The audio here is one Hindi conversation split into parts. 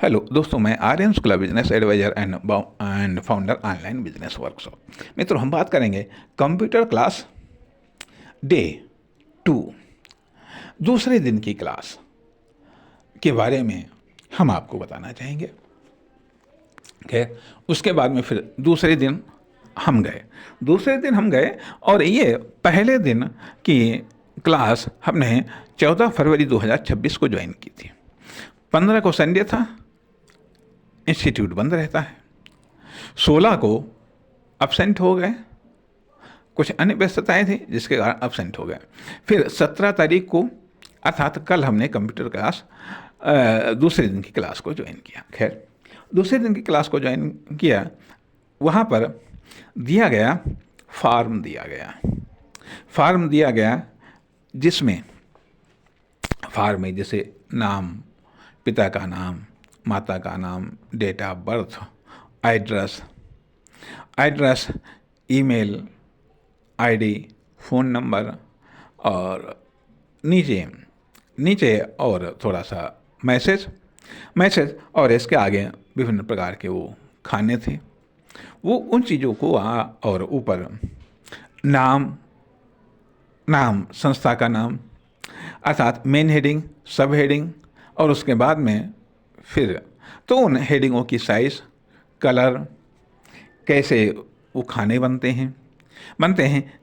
हेलो दोस्तों, मैं Aryan Shukla, business advisor and founder online business workshop. मित्रों, हम बात करेंगे कंप्यूटर क्लास डे 2, दूसरे दिन की क्लास के बारे में हम आपको बताना चाहेंगे। खैर, उसके बाद में फिर दूसरे दिन हम गए और ये पहले दिन की क्लास हमने 14 फरवरी 2026 को ज्वाइन की थी। 15 को संडे था, इंस्टीट्यूट बंद रहता है। 16 को अब्सेंट हो गए, कुछ अन्य व्यस्तताएँ थी जिसके कारण अब्सेंट हो गए। फिर 17 तारीख को अर्थात कल हमने कंप्यूटर क्लास दूसरे दिन की क्लास को ज्वाइन किया। खैर, दूसरे दिन की क्लास को ज्वाइन किया, वहाँ पर फार्म दिया गया जिसमें फार्म में जैसे नाम, पिता का नाम, माता का नाम, date of birth, address, email ID, phone number और नीचे और थोड़ा सा मैसेज और इसके आगे विभिन्न प्रकार के वो खाने थे। वो उन चीज़ों को और ऊपर नाम, संस्था का नाम अर्थात मेन हेडिंग, सब हेडिंग और उसके बाद में फिर तो उन हेडिंगों की साइज़, कलर, कैसे वो खाने बनते हैं,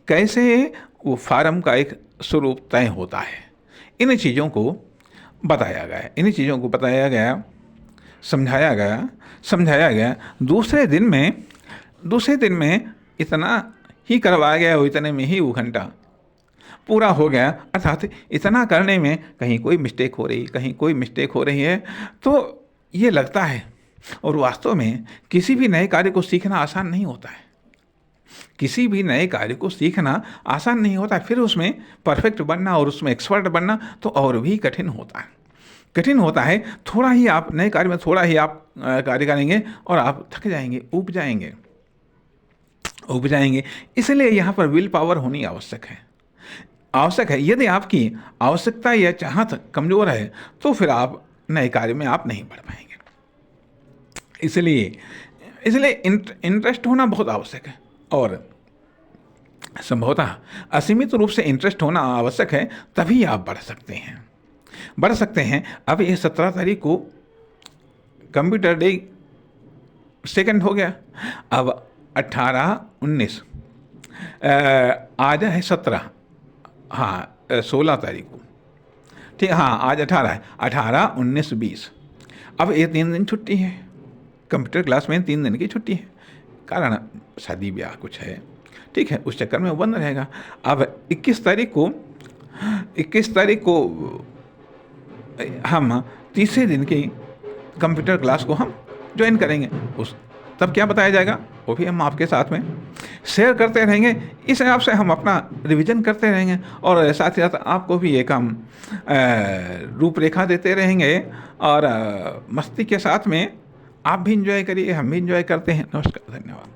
कैसे वो फार्म का एक स्वरूप तय होता है, इन चीज़ों को बताया गया, समझाया गया। दूसरे दिन में इतना ही करवाया गया और इतने में ही वो घंटा पूरा हो गया। अर्थात इतना करने में कहीं कोई मिस्टेक हो रही है तो ये लगता है, और वास्तव में किसी भी नए कार्य को सीखना आसान नहीं होता है। फिर उसमें परफेक्ट बनना और उसमें एक्सपर्ट बनना तो और भी कठिन होता है। थोड़ा ही आप नए कार्य में कार्य करेंगे और आप थक जाएंगे, ऊब जाएंगे। इसलिए यहाँ पर विल पावर होनी आवश्यक है। यदि आपकी आवश्यकता या चाहत कमज़ोर है तो फिर आप नए कार्य में आप नहीं बढ़ पाएंगे। इसलिए इंटरेस्ट होना बहुत आवश्यक है और संभवतः असीमित रूप से इंटरेस्ट होना आवश्यक है, तभी आप बढ़ सकते हैं। अब ये 17 तारीख को कंप्यूटर डे सेकंड हो गया। अब 18, 19 आज है 17, 16 तारीख को, ठीक, आज 18 है, 18, 19, 20। अब ये 3 दिन छुट्टी है, कंप्यूटर क्लास में 3 दिन की छुट्टी है, कारण शादी ब्याह कुछ है, ठीक है, उस चक्कर में वो बंद रहेगा। अब 21 तारीख को हम तीसरे दिन की कंप्यूटर क्लास को हम ज्वाइन करेंगे। तब क्या बताया जाएगा वो भी हम आपके साथ में शेयर करते रहेंगे। इस हिसाब से हम अपना रिवीजन करते रहेंगे और साथ ही साथ आपको भी एक हम रूपरेखा देते रहेंगे और मस्ती के साथ में आप भी इंजॉय करिए, हम भी इंजॉय करते हैं। नमस्कार, धन्यवाद।